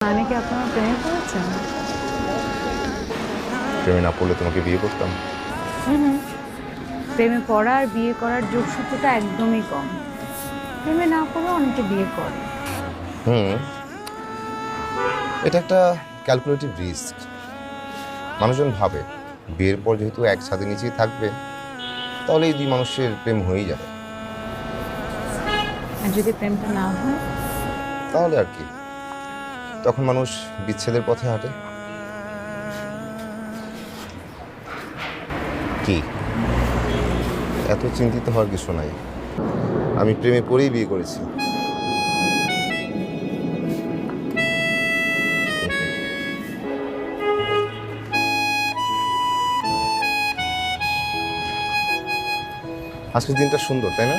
মানে কি আপনারা প্রেমে পড়েছেন? প্রেমে না পড়লে তোমাকে বিয়ে করতাম? হুম হুম। প্রেমে পড়া আর বিয়ে করার যোগসূত্রটা একদমই কম। প্রেমে না পড়লে অনেকে বিয়ে করে। হুম, এটা একটা ক্যালকুলেটিভ রিস্ক। মানুষজন ভাবে বিয়ের পর যেহেতু এক ছাদের নিচেই থাকবে, তাহলে এই দুই মানুষের প্রেম হয়েই যাবে। আর যদি প্রেমটা না হয়? তাহলে আর কি, তখন মানুষ বিচ্ছেদের পথে হাঁটে। কি, এত চিন্তিত হওয়ার কিছু নাই। আমি প্রেমে পড়েই বিয়ে করেছি। আজকের দিনটা সুন্দর, তাই না?